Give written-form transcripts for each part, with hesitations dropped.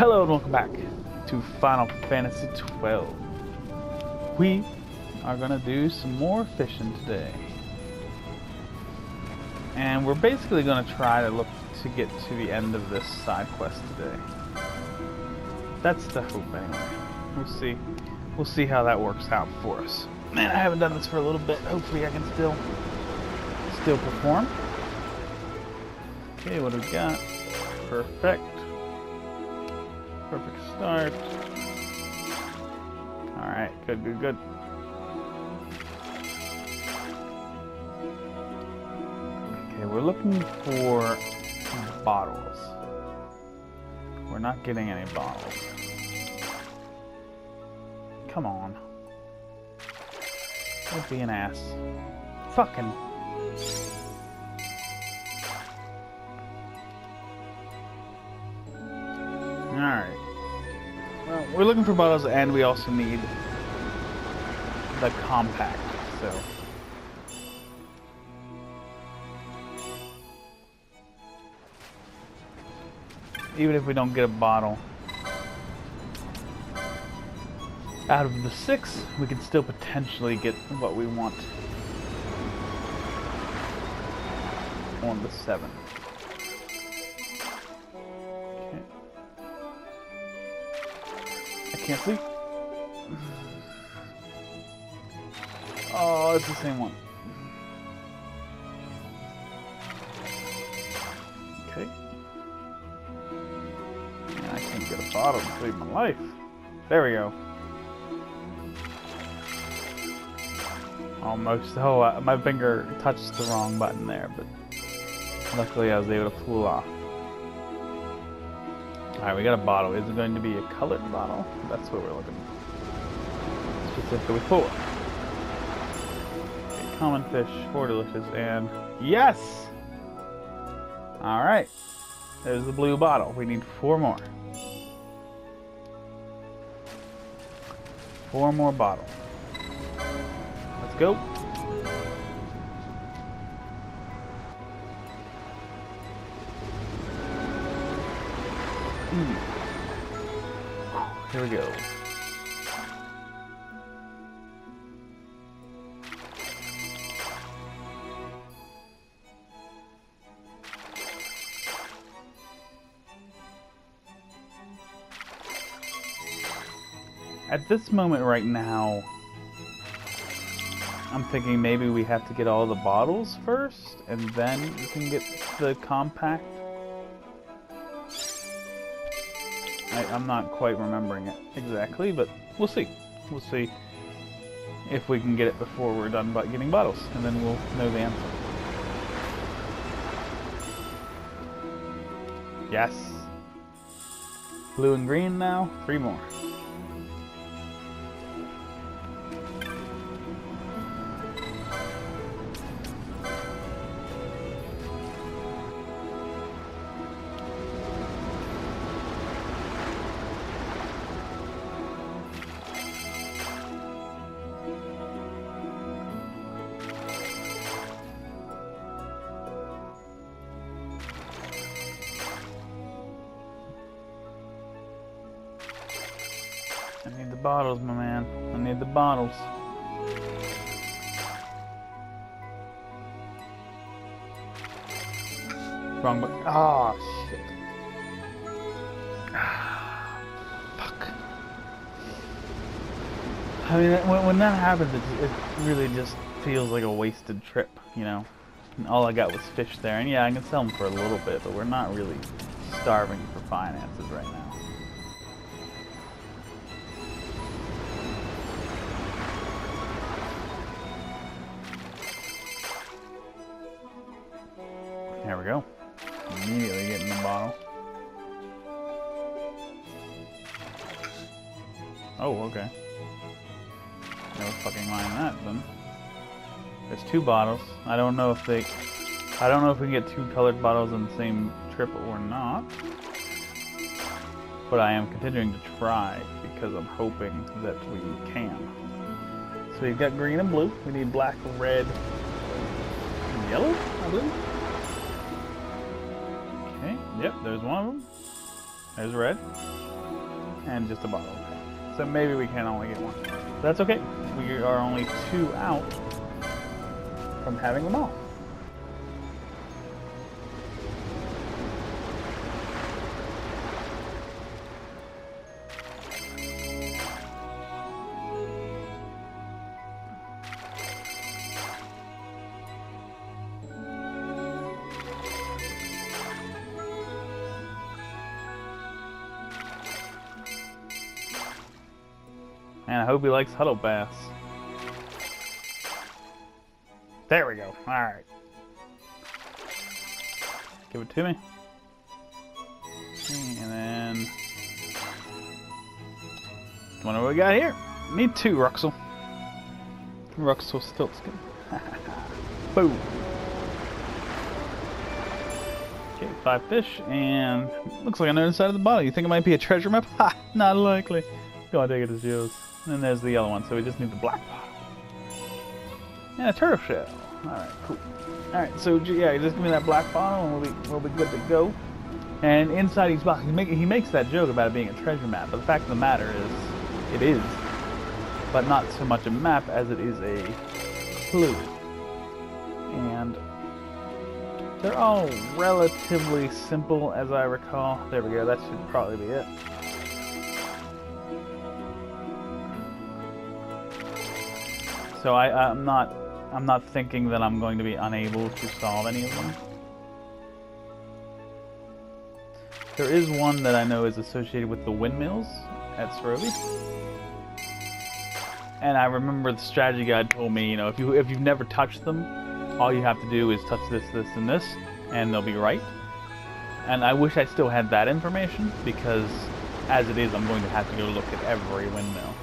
Hello and welcome back to Final Fantasy XII. We are going to do some more fishing today. And we're basically going to try to look to get to the end of this side quest today. That's the hope anyway. We'll see how that works out for us. Man, I haven't done this for a little bit. Hopefully I can still perform. Okay, what do we got? Perfect. Perfect start. Alright, good. Okay, we're looking for bottles. We're not getting any bottles. Come on. Don't be an ass. Fucking. Alright. Well, we're looking for bottles and we also need the compact, so. Even if we don't get a bottle, out of the 6, we can still potentially get what we want on the 7. Okay. I can't see. Oh, it's the same one. Okay. Man, I can't get a bottle to save my life. There we go. Almost. Oh, my finger touched the wrong button there, but luckily I was able to pull off. Alright, we got a bottle. Is it going to be a colored bottle? That's what we're looking for. Specifically for. Okay, common fish, 4 delicious, and yes! Alright. There's the blue bottle. We need 4 more. 4 more bottles. Let's go. Here we go. At this moment right now, I'm thinking maybe we have to get all the bottles first, and then we can get the compact. I'm not quite remembering it exactly, but we'll see. We'll see if we can get it before we're done getting bottles, and then we'll know the answer. Yes. Blue and green now. 3 more. I need the bottles, my man. I need the bottles. Wrong button. Oh, shit. Fuck. I mean, when that happens, it really just feels like a wasted trip, you know? And all I got was fish there. And yeah, I can sell them for a little bit, but we're not really starving for finances right now. There we go. Immediately getting the bottle. Oh, okay. No fucking mind that then. There's 2 bottles. I don't know if we can get 2 colored bottles in the same trip or not. But I am continuing to try because I'm hoping that we can. So we've got green and blue. We need black, red, and yellow, I believe. Okay, yep, there's one of them. There's red. and just a bottle. So maybe we can only get one. But that's okay. We are only 2 out from having them all. And I hope he likes Huddle Bass. There we go. Alright. Give it to me. And then... wonder what we got here. Me too, Ruxel. Ruxel Stiltskin. Boom. Okay, 5 fish, and looks like another side of the bottle. You think it might be a treasure map? Ha! Not likely. Go on, take it as Joe's. And there's the yellow one, so we just need the black bottle. And a turtle shell. Alright, cool. Alright, so yeah, just give me that black bottle and we'll be good to go. And inside each box, he makes that joke about it being a treasure map, but the fact of the matter is, it is. But not so much a map as it is a clue. And they're all relatively simple, as I recall. There we go, that should probably be it. So I'm not thinking that I'm going to be unable to solve any of them. There is one that I know is associated with the windmills at Srobi. And I remember the strategy guide told me, you know, if you've never touched them, all you have to do is touch this, this, and this, and they'll be right. And I wish I still had that information, because as it is, I'm going to have to go look at every windmill.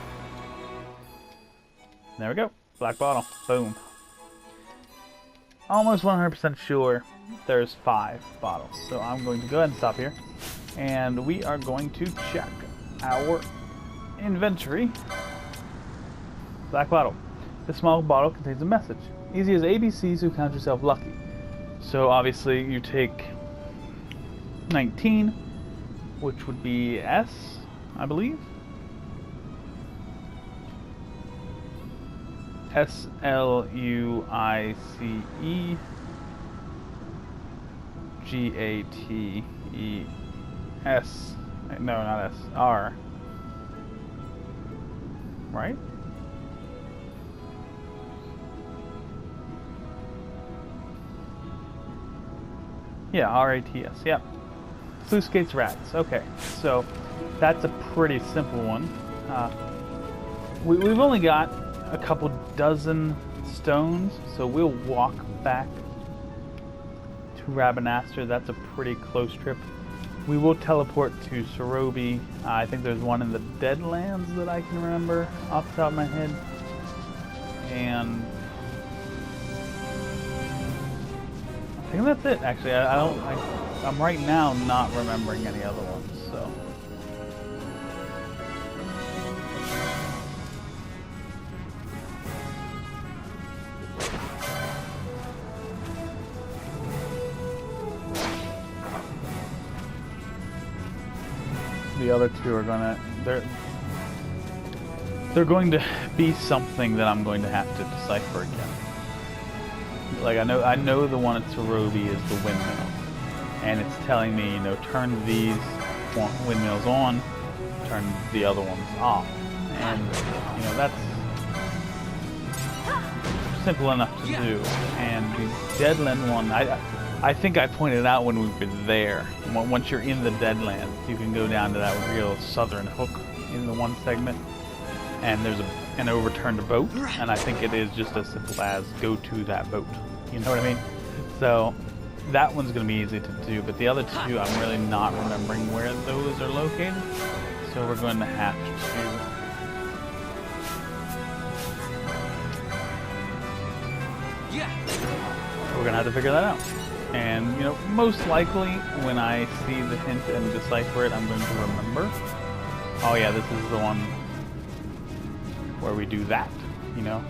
There we go. Black bottle. Boom. Almost 100% sure there's 5 bottles. So I'm going to go ahead and stop here. And we are going to check our inventory. Black bottle. This small bottle contains a message. Easy as ABC, so count yourself lucky. So obviously you take 19, which would be S, I believe. SLUICEGATES. No, not S. R. Right? Yeah, RATS. Yep. Sluice Gates Rats. Okay, so that's a pretty simple one. We've only got a couple dozen stones, so we'll walk back to Rabanastre. That's a pretty close trip. We will teleport to Srobi. I think there's one in the Deadlands that I can remember off the top of my head. And I think that's it, actually. I'm right now not remembering any other ones, so. The other two are they're going to be something that I'm going to have to decipher again. Like I know the one at Srobi is the windmill, and it's telling me, you know, turn these windmills on, turn the other ones off, and you know that's simple enough to do. And the Deadland one, I think I pointed out when we were there. Once you're in the Deadlands, you can go down to that real southern hook in the one segment, and there's an overturned boat, and I think it is just as simple as go to that boat. You know what I mean? So that one's going to be easy to do, but the other two, I'm really not remembering where those are located, so we're going to have to figure that out. And, you know, most likely when I see the hint and decipher it, I'm going to remember. Oh yeah, this is the one where we do that, you know?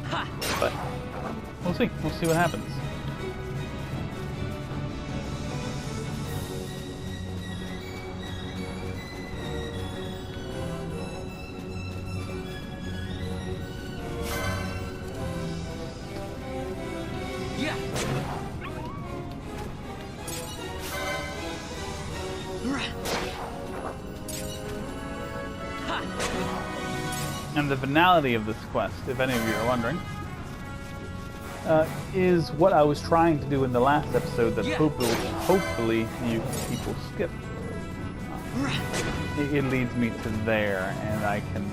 But we'll see. We'll see what happens. And the finality of this quest, if any of you are wondering, is what I was trying to do in the last episode that hopefully you people skip. It leads me to there, and I can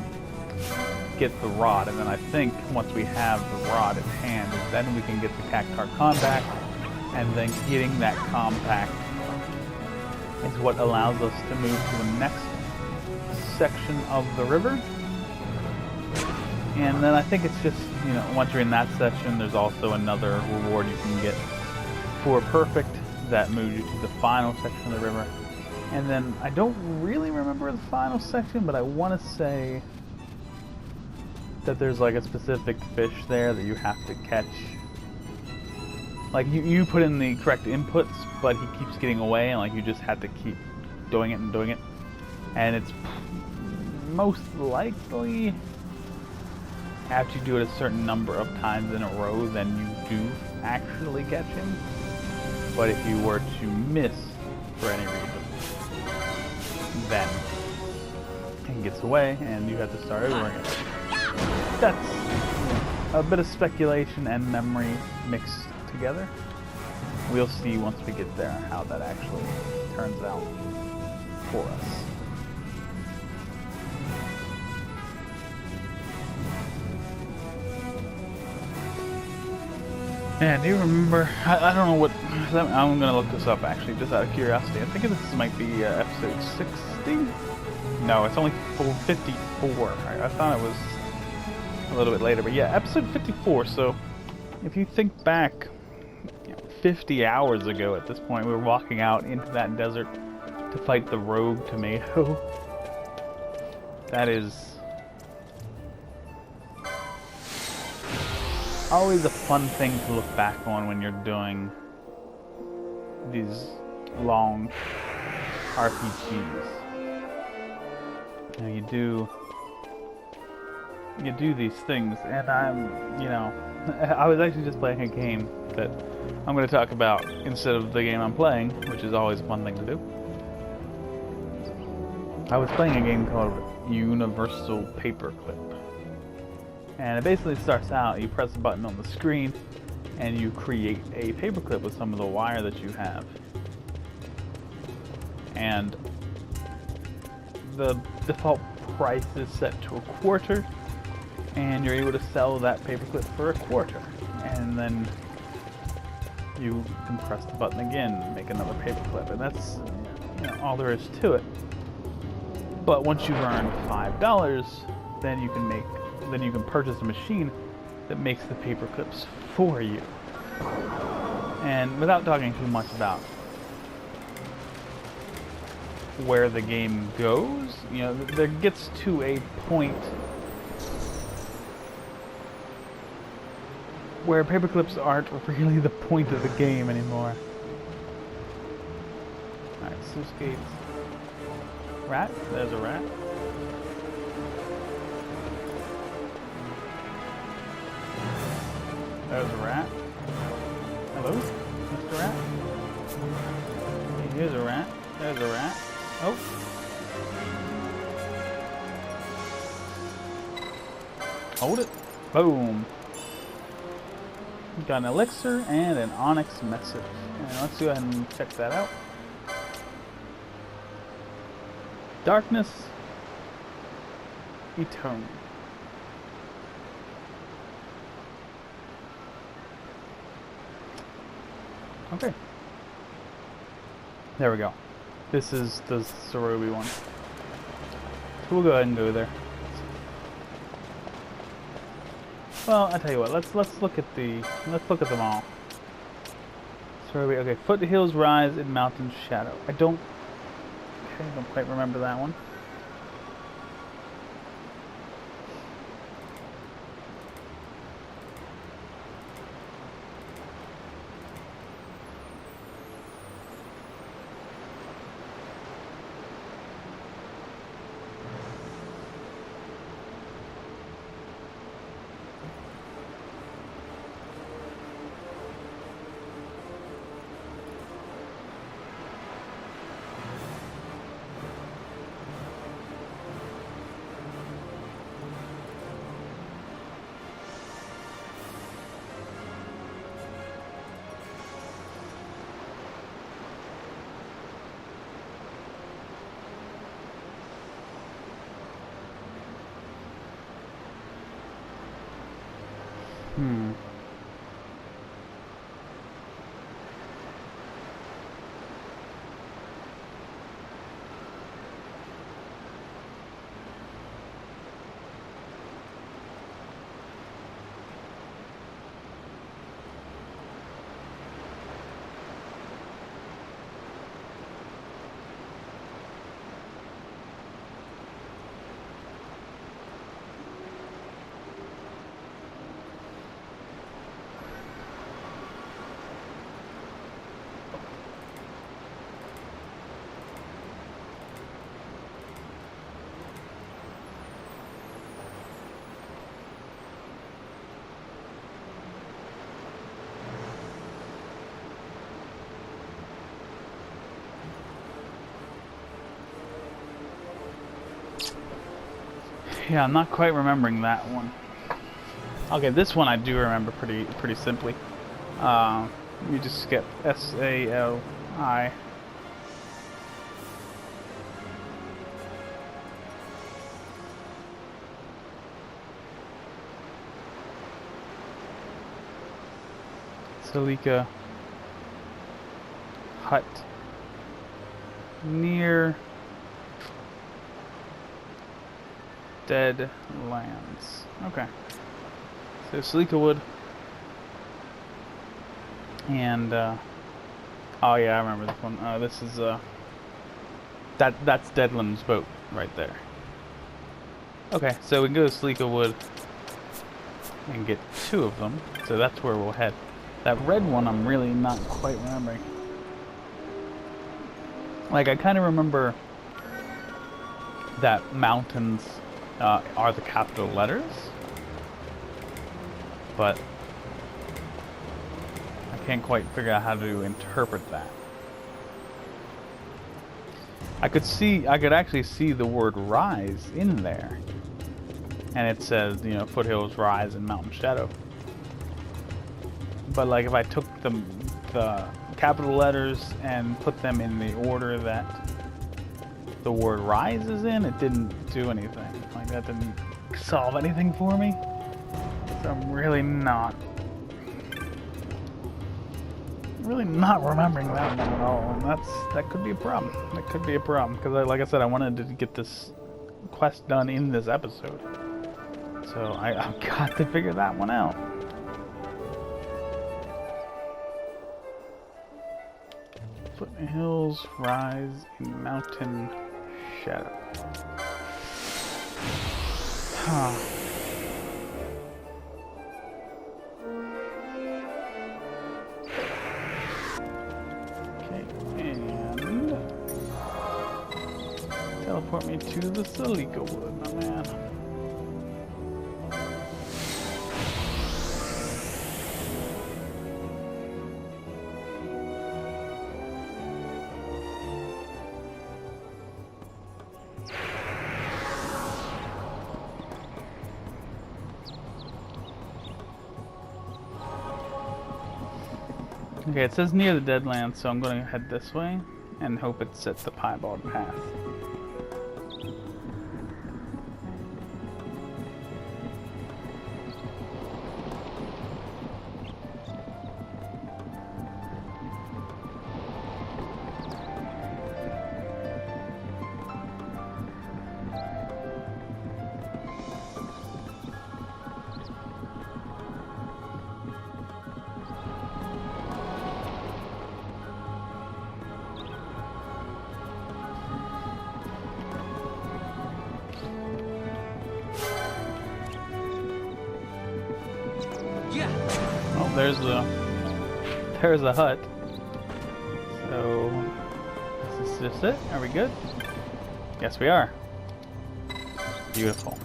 get the rod, and then I think once we have the rod at hand, then we can get the Cactar compact, and then getting that compact is what allows us to move to the next section of the river. And then I think it's just, you know, once you're in that section, there's also another reward you can get for perfect that moves you to the final section of the river. And then I don't really remember the final section, but I want to say that there's like a specific fish there that you have to catch. Like you put in the correct inputs, but he keeps getting away, and like you just have to keep doing it and doing it. And it's most likely after you do it a certain number of times in a row, then you do actually catch him. But if you were to miss for any reason, then he gets away and you have to start over again. That's a bit of speculation and memory mixed together. We'll see once we get there how that actually turns out for us. Man, do you remember? I don't know what. I'm gonna look this up actually, just out of curiosity. I think this might be episode 60. No, it's only 54. I thought it was a little bit later, but yeah, episode 54. So, if you think back, 50 hours ago at this point, we were walking out into that desert to fight the rogue tomato. That is always a fun thing to look back on when you're doing these long RPGs. You know, you do these things, and I was actually just playing a game that I'm going to talk about instead of the game I'm playing, which is always a fun thing to do. I was playing a game called Universal Paperclip. And it basically starts out, you press a button on the screen, and you create a paperclip with some of the wire that you have. And the default price is set to $0.25, and you're able to sell that paperclip for $0.25. And then you can press the button again and make another paperclip, and that's all there is to it. But once you've earned $5, then you can purchase a machine that makes the paper clips for you. And without talking too much about where the game goes, there gets to a point where paper clips aren't really the point of the game anymore. Alright, sluice gates. Rat? There's a rat. There's a rat. Hello, Mr. Rat? Here's a rat. There's a rat. Oh. Hold it. Boom. Got an elixir and an onyx message. And let's go ahead and check that out. Darkness Eternal. Okay. There we go. This is the Cerobi one. So we'll go ahead and go there. Well, I tell you what. Let's look at them all. Cerobi. Okay. Foothills rise in mountain shadow. I don't quite remember that one. Hmm. Yeah, I'm not quite remembering that one. Okay, this one I do remember pretty simply. You just skip S-A-L-I. Salika hut near dead lands. Okay. So Salika wood. And oh yeah, I remember this one. This is that's Deadland's boat right there. Okay, so we can go to Salika wood and get 2 of them. So that's where we'll head. That red one I'm really not quite remembering. Like, I kind of remember that mountains are the capital letters, but I can't quite figure out how to interpret that. I could actually see the word rise in there, and it says, you know, foothills rise in mountain shadow. But like, if I took the capital letters and put them in the order that the word rise is in, it didn't do anything. Like, that didn't solve anything for me. So I'm really not remembering that one at all. And that could be a problem. That could be a problem, because like I said, I wanted to get this quest done in this episode. So I've got to figure that one out. Foothills rise in mountain shadow. Huh. Okay, and teleport me to the Salika wood, my man. Okay, it says near the Deadlands, so I'm going to head this way and hope it's at the piebald path. Oh, there's a hut. So this is just it. Are we good? Yes, we are. Beautiful.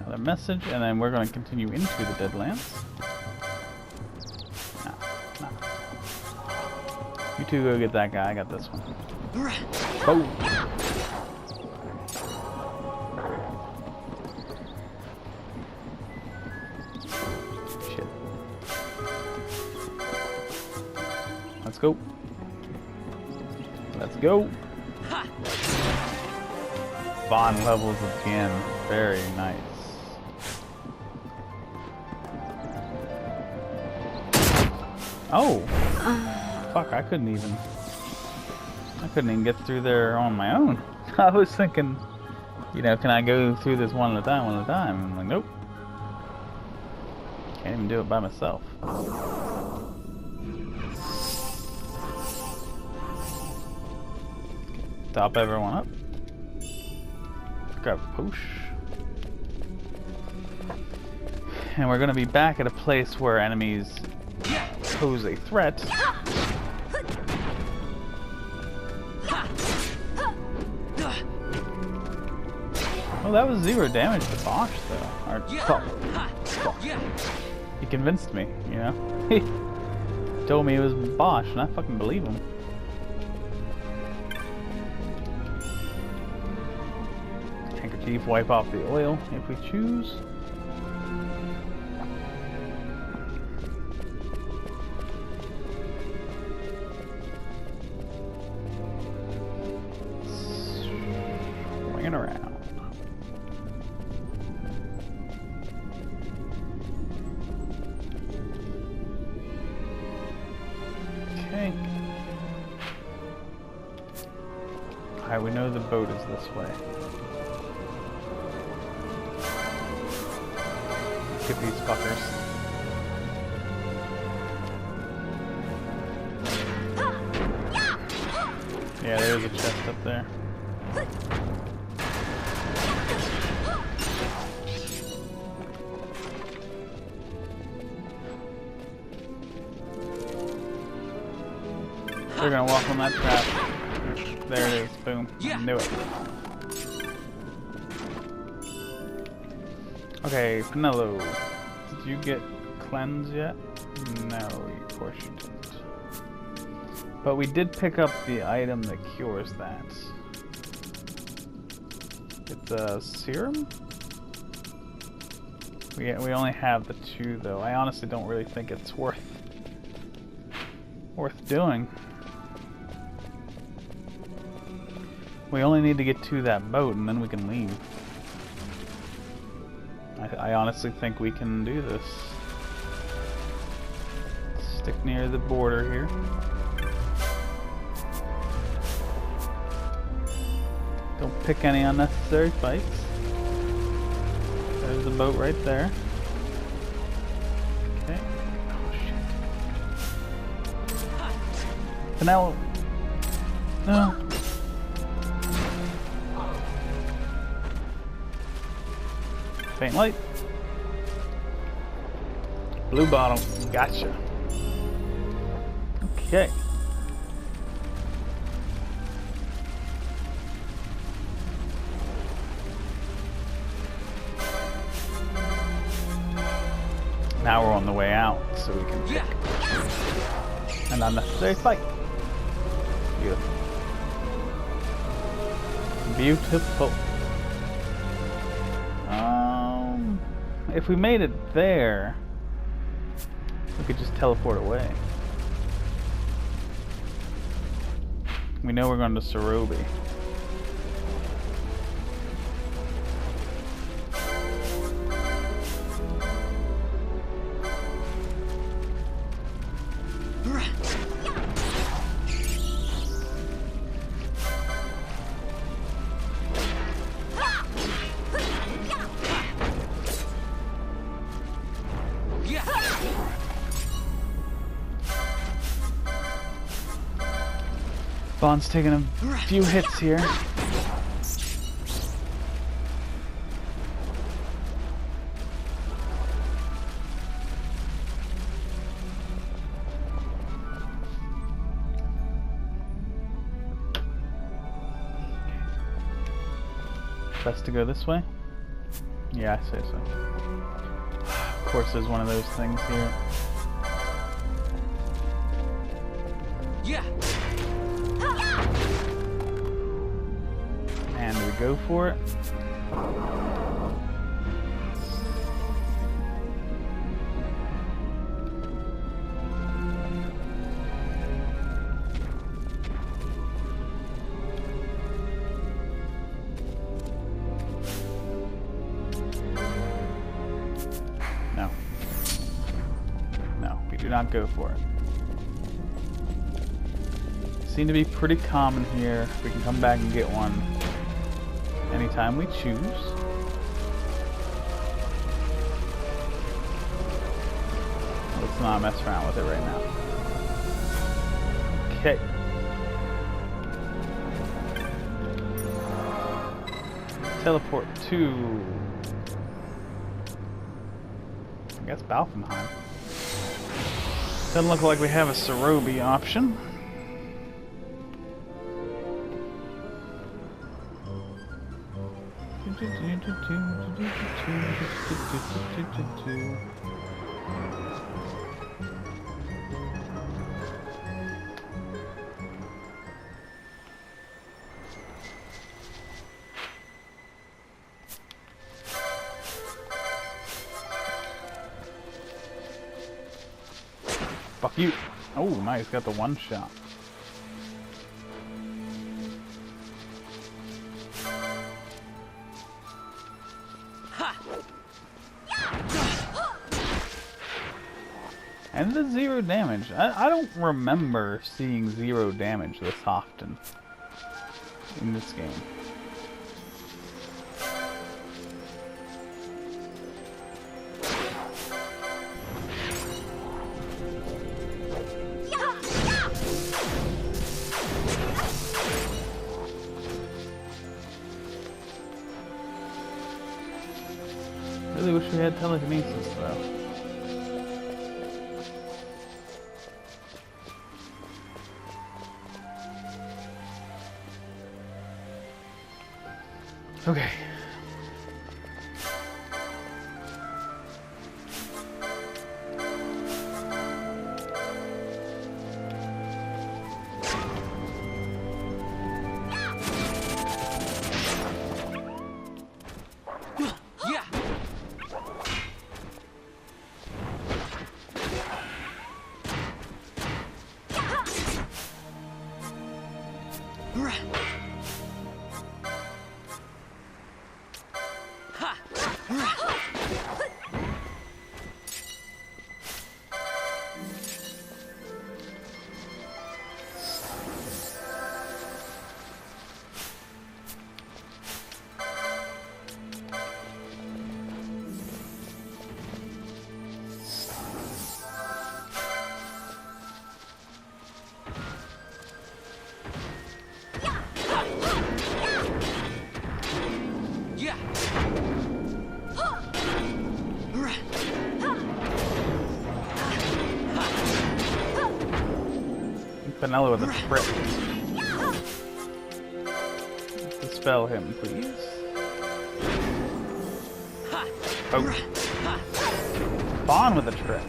Another message, and then we're going to continue into the Deadlands. No. You two go get that guy. I got this one. Oh. Let's go. Let's go. bond levels again. Very nice. Oh! Fuck, I couldn't even get through there on my own. I was thinking, you know, can I go through this one at a time, I'm like, nope. Can't even do it by myself. Top everyone up. Grab a push. And we're gonna be back at a place where enemies pose a threat. Well, that was 0 damage to Bosch, though. Or, he convinced me, you know? He told me it was Bosch, and I fucking believe him. Handkerchief, wipe off the oil if we choose. Swinging around. Okay. Alright, we know the boat is this way. Get these fuckers. Yeah, there's a chest up there. They're gonna walk on that trap. There it is. Boom. I knew it. Okay, Pinello. Did you get cleanse yet? No, of course you didn't. But we did pick up the item that cures that. It's a serum? We only have the 2 though. I honestly don't really think it's worth doing. We only need to get to that boat and then we can leave. I honestly think we can do this. Stick near the border here. Don't pick any unnecessary fights. There's the boat right there. Okay. Oh shit. Pinello. No. Faint light. Blue bottle. Gotcha. Okay. Now we're on the way out, so we can pick an unnecessary fight. Beautiful. Beautiful. If we made it there, we could just teleport away. We know we're going to Sarobi. Bond's taking a few hits here. Best to go this way? Yeah, I say so. Of course there's one of those things here. Yeah. And we go for it. not go for it. Seem to be pretty common here. We can come back and get one anytime we choose. Let's not mess around with it right now. Okay. Teleport to, I guess, Balfenheim. Doesn't look like we have a Cerobi option. Fuck you. Oh, nice. Got the one shot. And the 0 damage. I don't remember seeing 0 damage this often in this game. Really wish we had telekinesis though. Okay. Vanilla with a trip. Dispel him, please. Oh. Spawn with a trip.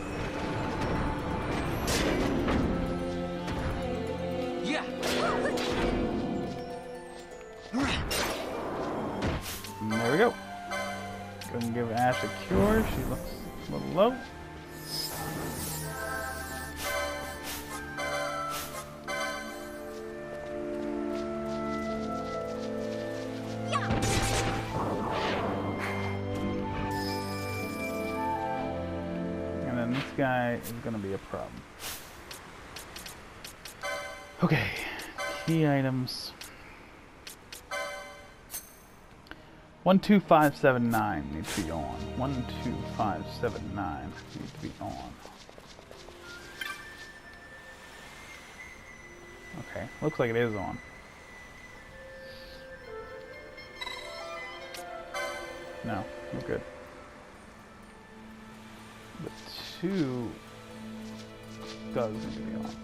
There we go. Go ahead and give Ash a cure. She looks a little low. Guy is going to be a problem. Okay, key items. 12579 needs to be on. 12579 needs to be on. Okay, looks like it is on. No, we're good. But 2 does need to be on.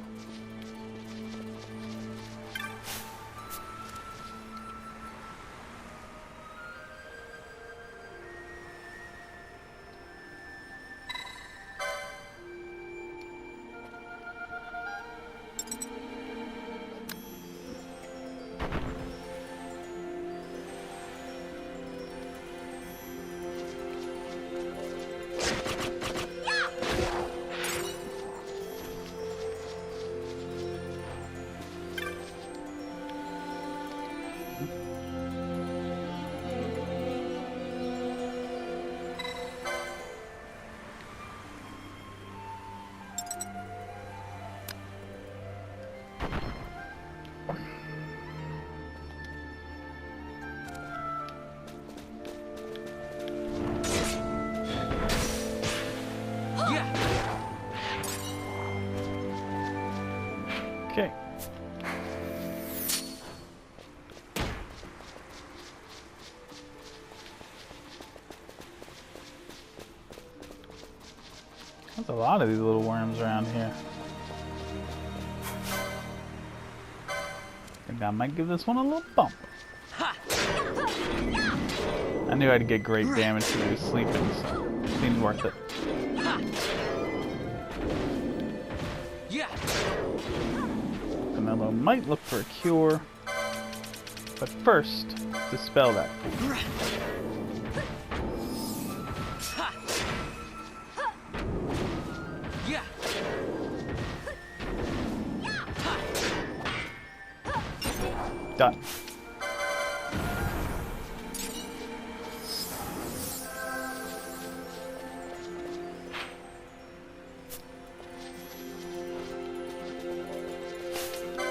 There's a lot of these little worms around here. I think I might give this one a little bump. I knew I'd get great damage when he was sleeping, so it seemed worth it. Canelo might look for a cure, but first, dispel that. Done.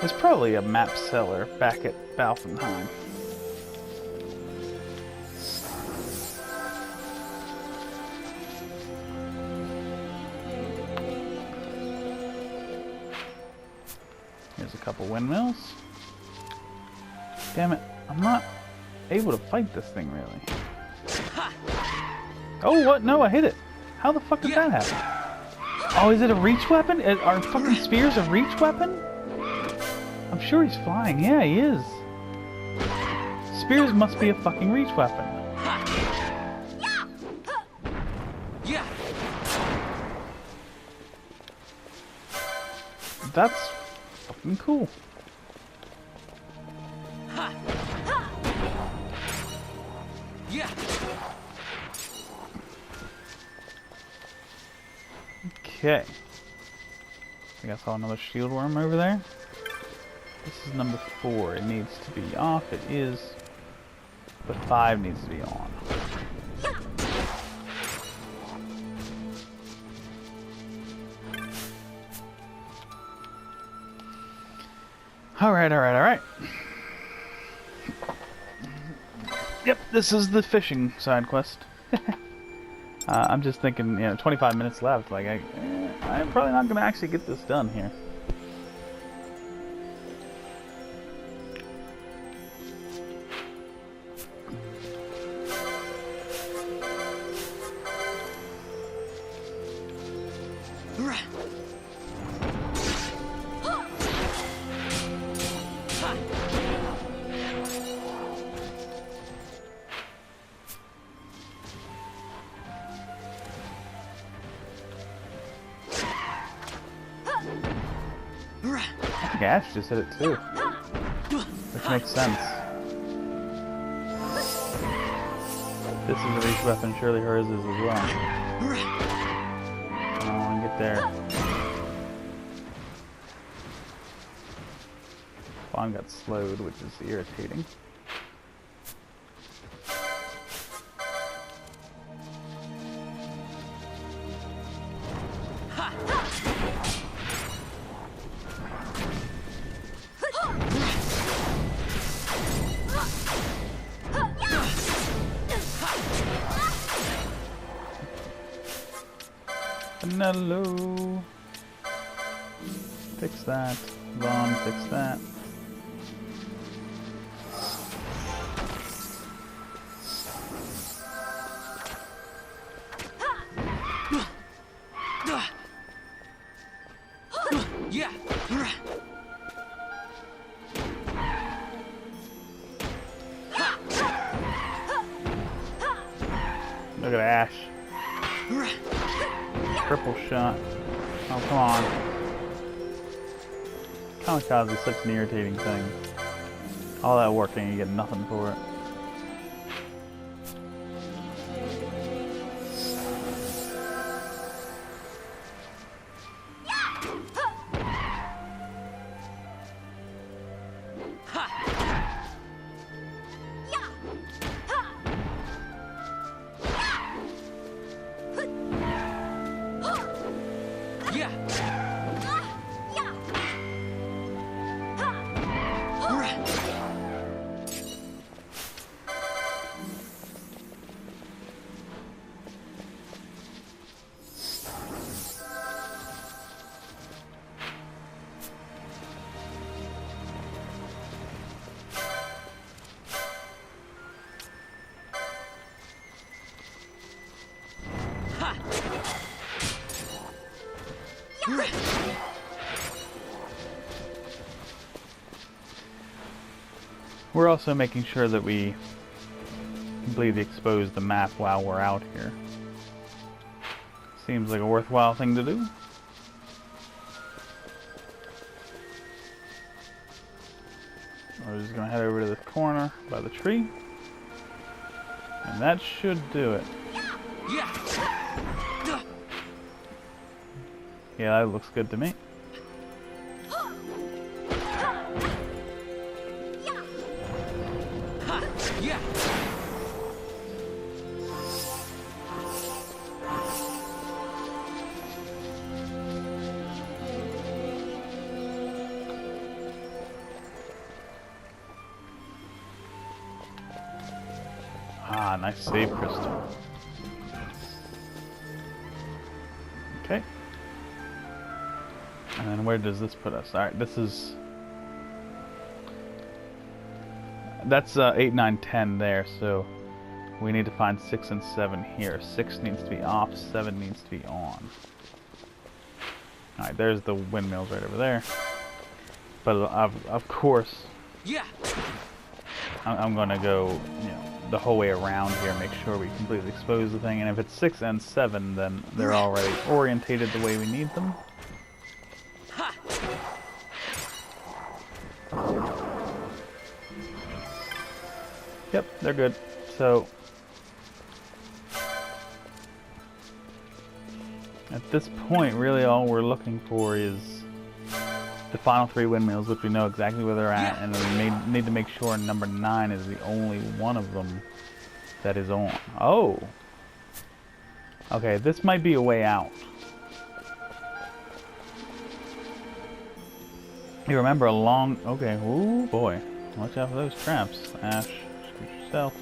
There's probably a map seller back at Balfenheim. Here's a couple windmills. Damn it, I'm not able to fight this thing really. Oh, what? No, I hit it. How the fuck did that happen? Oh, is it a reach weapon? Are fucking spears a reach weapon? I'm sure he's flying. Yeah, he is. Spears must be a fucking reach weapon. That's fucking cool. Okay. I think I saw another shield worm over there. This is number 4. It needs to be off. It is. But 5 needs to be on. Alright, alright, alright. Yep, this is the fishing side quest. I'm just thinking, 25 minutes left. Like, I'm probably not going to actually get this done here. I think Ash just hit it too, which makes sense. This is a reach weapon, surely hers is as well. Come on, get there. Spawn got slowed, which is irritating. Hello. Fix that. Vaughn, fix that. Look at Ash. Triple shot. Oh, come on. Kamikaze is such an irritating thing. All that work and you get nothing for it. We're also making sure that we completely expose the map while we're out here. Seems like a worthwhile thing to do. We're just gonna head over to this corner by the tree. And that should do it. Yeah, that looks good to me. Ah, nice save crystal. Okay. And then where does this put us? Alright, this is... That's 8, 9, 10 there, so we need to find 6 and 7 here. 6 needs to be off, 7 needs to be on. Alright, there's the windmills right over there. But of course, I'm gonna go, you know, the whole way around here, make sure we completely expose the thing, and if it's 6 and 7, then they're already orientated the way we need them. Yep, they're good. So, at this point, really all we're looking for is the final 3 windmills, which we know exactly where they're at, and then we need to make sure number 9 is the only one of them that is on. Oh! Okay, this might be a way out. You remember a long... Okay, ooh boy. Watch out for those traps, Ash. Scoot yourself.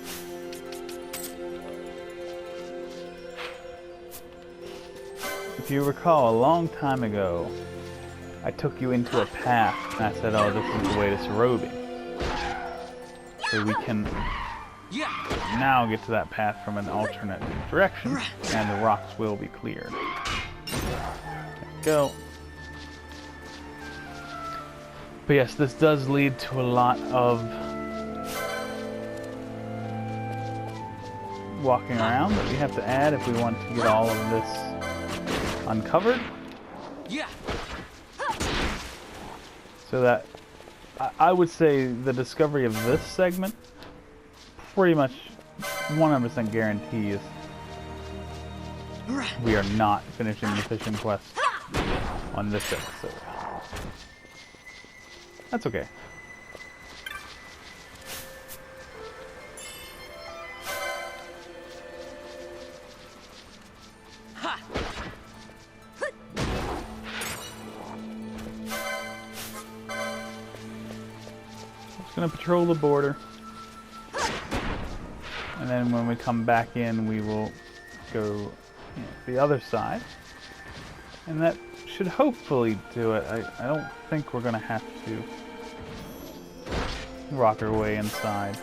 If you recall, a long time ago, I took you into a path, and I said, oh, this is the way to Cerobi. So we can now get to that path from an alternate direction, and the rocks will be cleared. There we go. But yes, this does lead to a lot of walking around that we have to add if we want to get all of this uncovered. So that, I would say the discovery of this segment pretty much 100% guarantees we are not finishing the fishing quest on this episode. That's okay. Just gonna patrol the border, and then when we come back in, we will go the other side, and that should hopefully do it. I don't think we're gonna have to rock our way inside.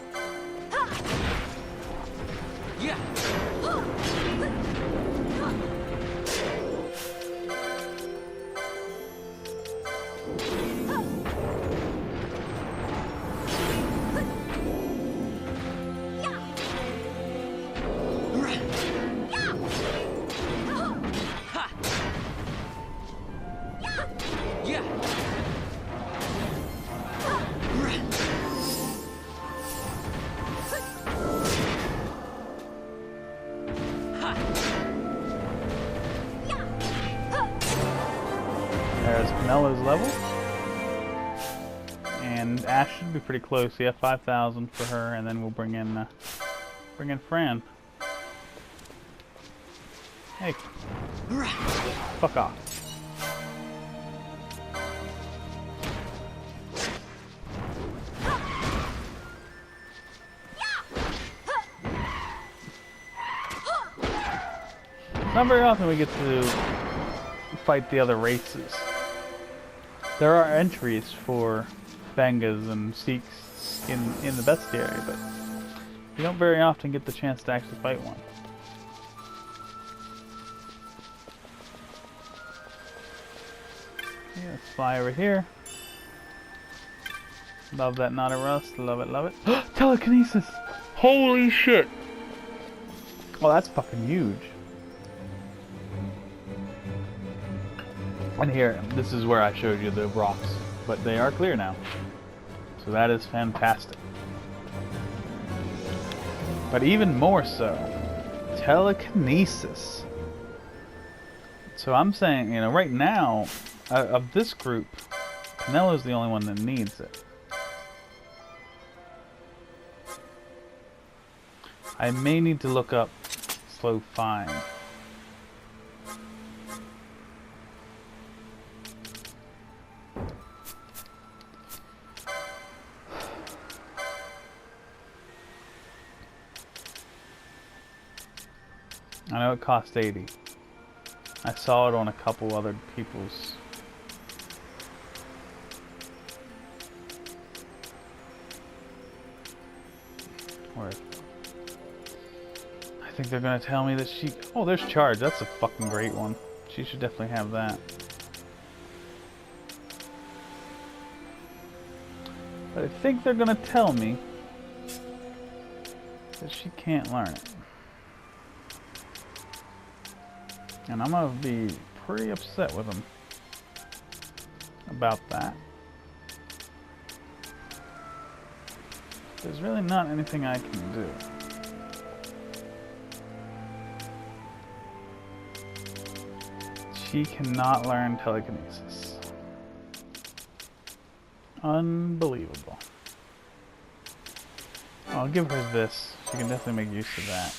There's Penelo's level. And Ash should be pretty close. Yeah, 5,000 for her, and then we'll bring in Fran. Hey. Fuck off. Not very often we get to fight the other races. There are entries for Bangas and Sikhs in the bestiary, but you don't very often get the chance to actually fight one. Yeah, let's fly over here. Love that Naughty Rust. Love it, love it. Telekinesis! Holy shit! Oh, that's fucking huge. And here, this is where I showed you the rocks. But they are clear now. So that is fantastic. But even more so, telekinesis. So I'm saying, you know, right now, of this group, Penelo's the only one that needs it. I may need to look up slow find. I know it cost 80. I saw it on a couple other people's. Where? I think they're gonna tell me that she. Oh, there's Charge. That's a fucking great one. She should definitely have that. But I think they're gonna tell me that she can't learn it. And I'm gonna be pretty upset with them about that. There's really not anything I can do. She cannot learn telekinesis. Unbelievable. I'll give her this. She can definitely make use of that.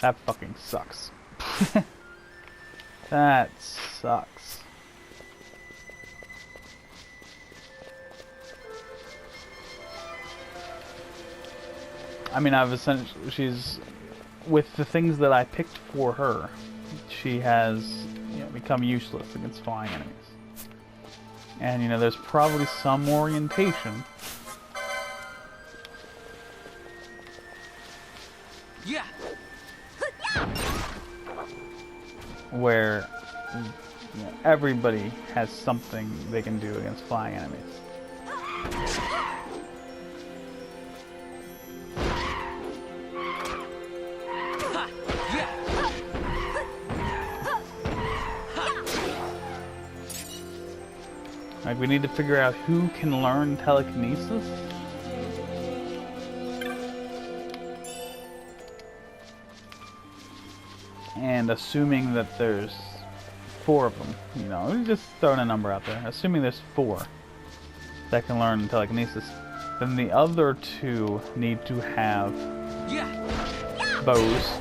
That fucking sucks. That sucks. I mean, I've essentially, she's, with the things that I picked for her, she has, you know, become useless against flying enemies. And, you know, there's probably some orientation. Yeah. Where, you know, everybody has something they can do against flying enemies. Like, we need to figure out who can learn telekinesis. And assuming that there's 4 of them, you know, we're just throwing a number out there. Assuming there's 4 that can learn telekinesis, then the other 2 need to have bows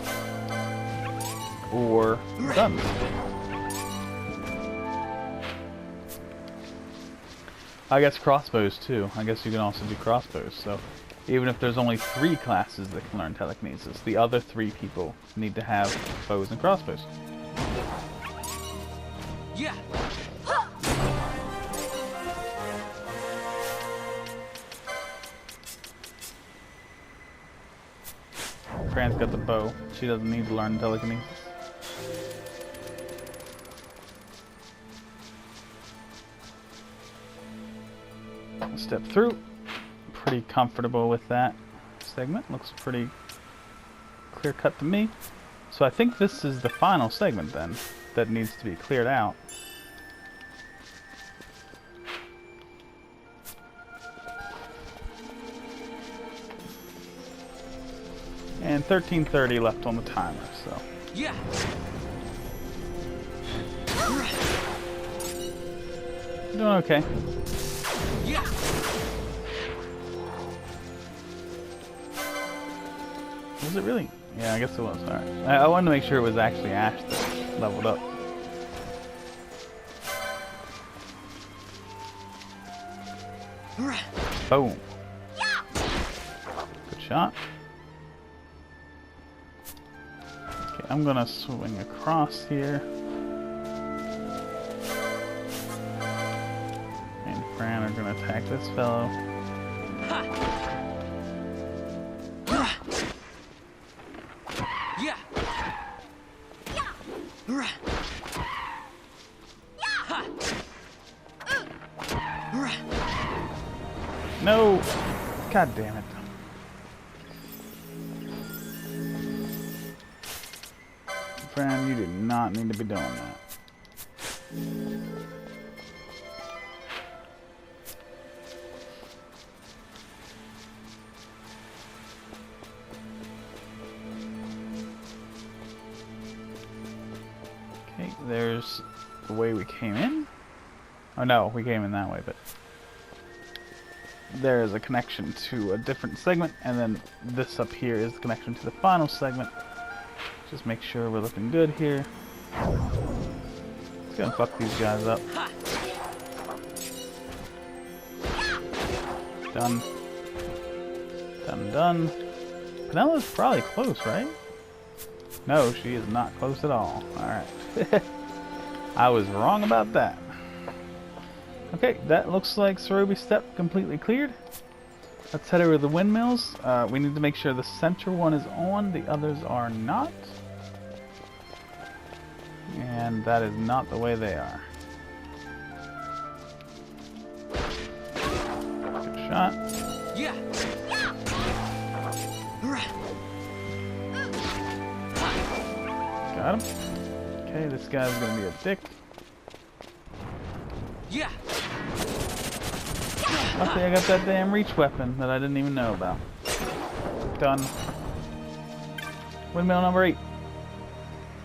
or guns. I guess crossbows too. I guess you can also do crossbows. So even if there's only 3 classes that can learn telekinesis, the other 3 people need to have bows and crossbows. Yeah. Fran's got the bow. She doesn't need to learn telekinesis. Step through. Pretty comfortable with that segment. Looks pretty clear cut to me. So I think this is the final segment then that needs to be cleared out. And 13:30 left on the timer, so. Yeah. Doing okay. Yeah. Was it really? Yeah, I guess it was. Alright. I wanted to make sure it was actually Ash that leveled up. Boom. Good shot. Okay, I'm gonna swing across here. And Fran are gonna attack this fellow. No! God damn it. Friend, you do not need to be doing that. Okay, there's the way we came in. Oh no, we came in that way, but there is a connection to a different segment, and then this up here is the connection to the final segment. Just make sure we're looking good here. It's gonna fuck these guys up. Done. Done, done. Penelope's probably close, right? No, she is not close at all. Alright. I was wrong about that. Okay, that looks like Cerobi Step completely cleared. Let's head over to the windmills. We need to make sure the center one is on, the others are not. And that is not the way they are. Good shot. Yeah. Got him. Okay, this guy's gonna be a dick. Yeah. Luckily I got that damn reach weapon that I didn't even know about. Done. Windmill number 8.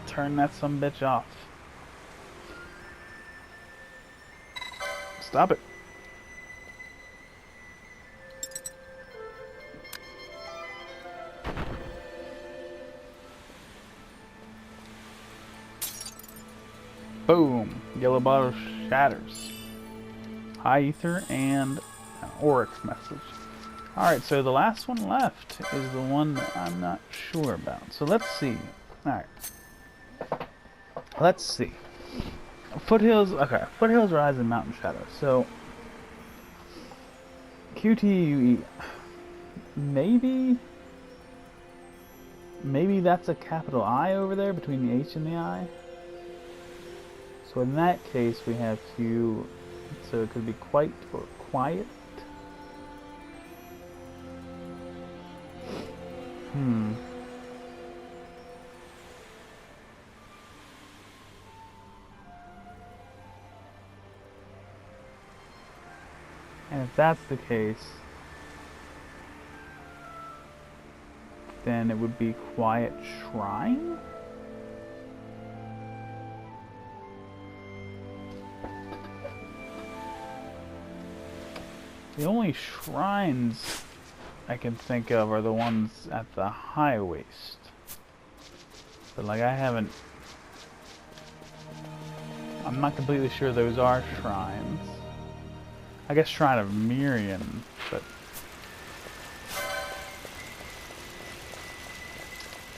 Turn that sumbitch off. Stop it. Boom. Yellow bottle shatters. High ether and an Oryx message. Alright, so the last one left is the one that I'm not sure about. So let's see. Alright. Let's see. Foothills, okay. Foothills Rise in Mountain Shadow. So, QTUE. Maybe that's a capital I over there between the H and the I. So in that case, we have Q, so it could be quite or quiet. And if that's the case, then it would be Quiet Shrine? The only shrines I can think of are the ones at the high waist. But like I'm not completely sure those are shrines. I guess Shrine of Miriam, but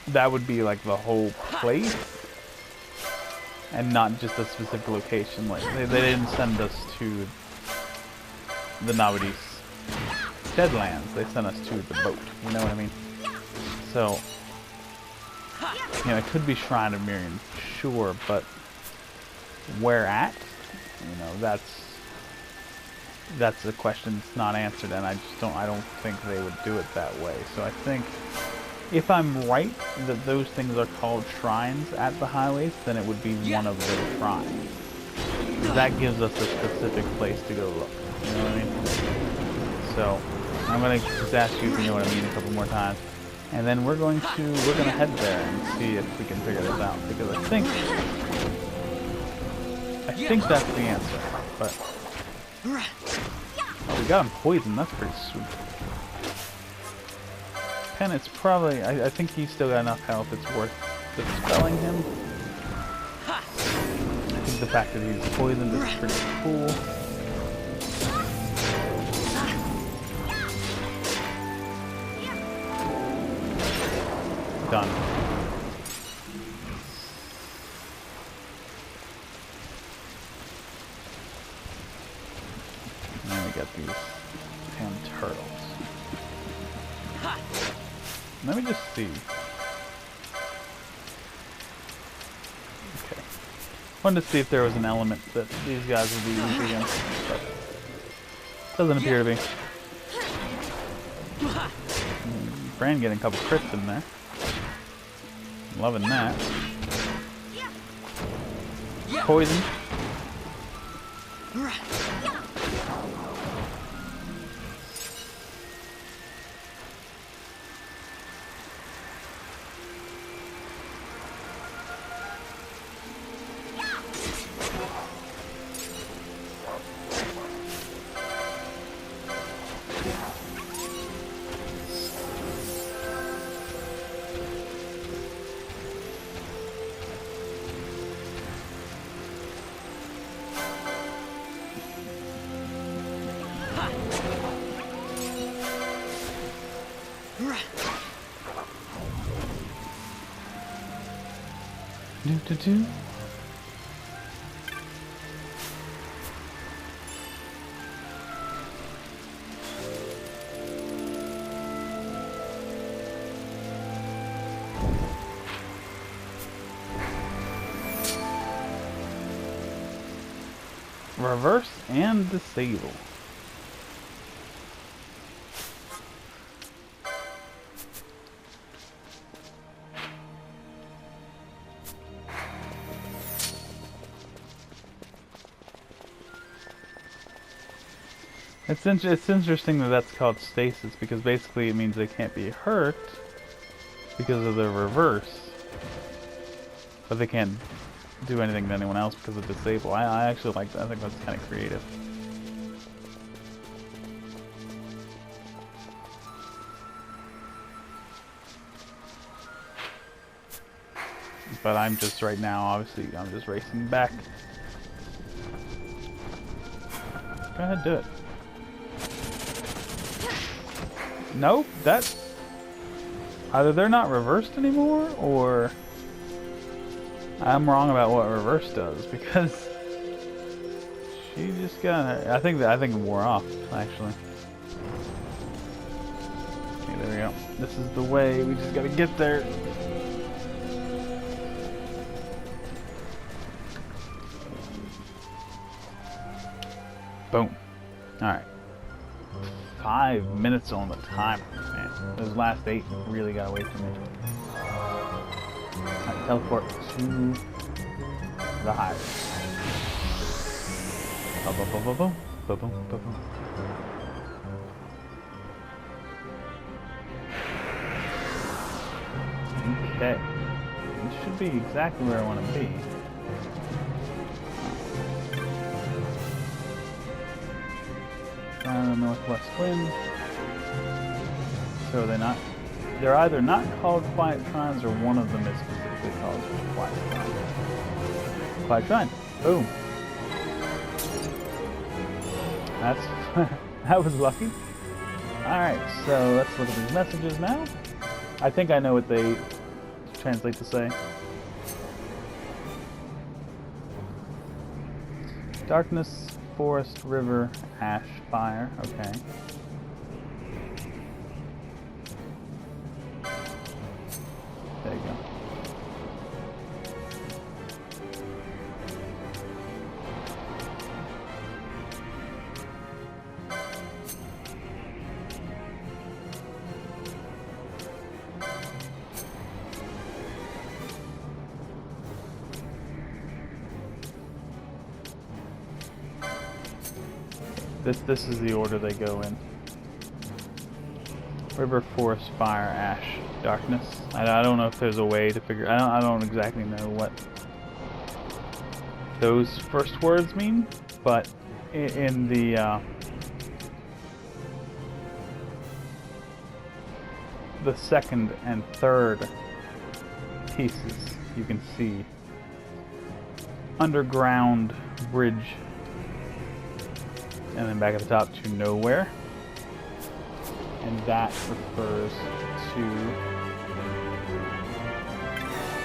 that would be like the whole place and not just a specific location. Like they didn't send us to the Navidis Deadlands, they sent us to the boat, you know what I mean? So, you know, it could be Shrine of Miriam, sure, but where at? You know, that's a question that's not answered, and I don't think they would do it that way. So I think, if I'm right that those things are called shrines at the highways, then it would be one of those shrines. That gives us a specific place to go look. You know what I mean? So, I'm gonna just ask you if you know what I mean a couple more times. And then we're gonna head there and see if we can figure this out. Because I think that's the answer. But oh, we got him poisoned, that's pretty sweet. Pen, it's probably I think he's still got enough health it's worth dispelling him. I think the fact that he's poisoned is pretty cool. Done. And then we got these damn turtles. Let me just see. Okay. Wanted to see if there was an element that these guys would be used against, but doesn't appear to be. Fran getting a couple crits in there. Loving that. Poison. Do. Reverse and disable. It's interesting that that's called stasis, because basically it means they can't be hurt because of the reverse, but they can't do anything to anyone else because of disable. I actually like that. I think that's kind of creative. But I'm just right now, obviously, I'm just racing back. Go ahead, do it. Nope, that... Either they're not reversed anymore, or... I'm wrong about what reverse does, because... She just got... I think it wore off, actually. Okay, there we go. This is the way, we just gotta get there. Boom. Alright. 5 minutes on the timer, man. Those last 8 really got away from me. Alright, teleport to the hive. Ba-ba-ba-ba-boom. Ba-boom, ba-boom. Okay. This should be exactly where I want to be. Northwest wind. So they're either not called quiet shrines, or one of them is specifically called quiet shrine. Quiet shrine. Boom. That was lucky. Alright, so let's look at these messages now. I think I know what they translate to say. Darkness, forest, river, ash, fire. Okay. There you go. This is the order they go in. River, forest, fire, ash, darkness. I don't know if there's a way to figure. I don't exactly know what those first words mean, but in the second and third pieces, you can see underground bridge. And then back at the top to nowhere. And that refers to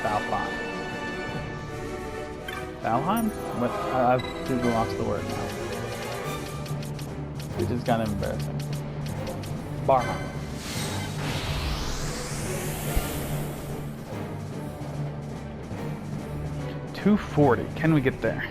Valheim. Valheim? What? I've completely lost the word now. Which is kind of embarrassing. Barheim. $240. Can we get there?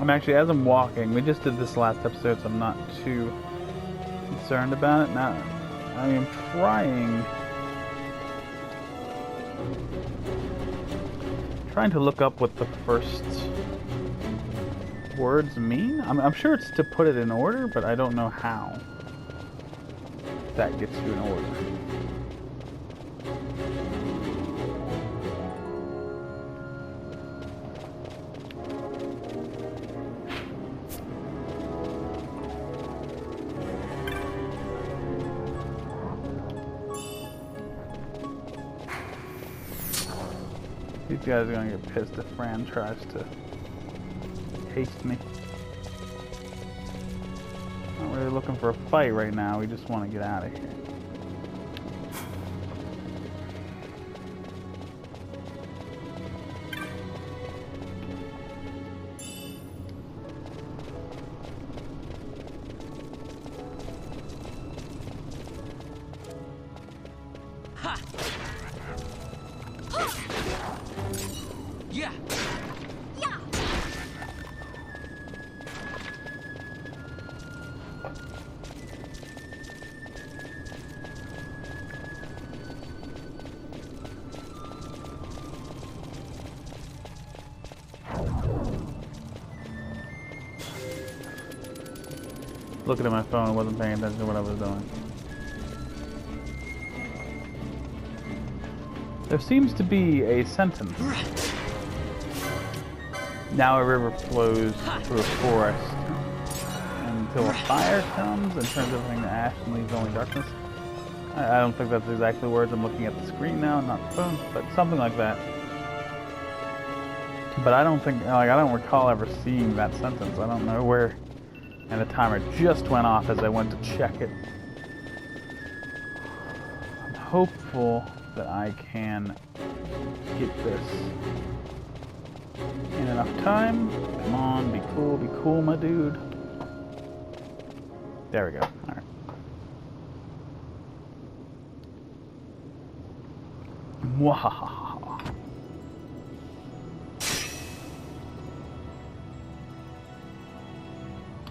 I'm actually, as I'm walking, we just did this last episode, so I'm not too concerned about it. Now, I am trying to look up what the first words mean. I'm sure it's to put it in order, but I don't know how that gets you in order. These guys are gonna get pissed if Fran tries to haste me. Not really looking for a fight right now, we just want to get out of here. Yeah. Yeah. Looking at my phone, I wasn't paying attention to what I was doing. There seems to be a sentence. Now a river flows through a forest until a fire comes and turns everything to ash and leaves only darkness. I don't think that's exactly the words. I'm looking at the screen now, not the phone, but something like that. But I don't think, like, I don't recall ever seeing that sentence. I don't know where, and the timer just went off as I went to check it. I'm hopeful that I can get this in enough time. Come on, be cool, my dude. There we go. Alright. Mwahaha.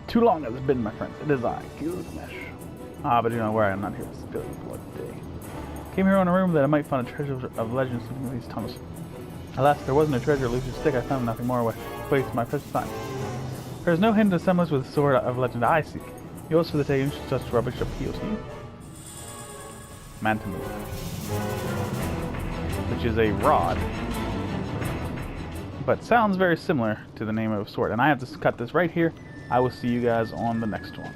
Too long has it been, my friends. It is I, Gilgamesh. Ah, but you know where I am not here to spill your blood today. Came here on a rumor that I might find a treasure of legends in these tunnels. Alas, there wasn't a treasure, loose stick. I found nothing more waste my precious time. There is no hint of semblance with the sword of legend I seek. Yours for the taking, such rubbish appeals to you. Mantamove, which is a rod, but sounds very similar to the name of a sword. And I have to cut this right here. I will see you guys on the next one.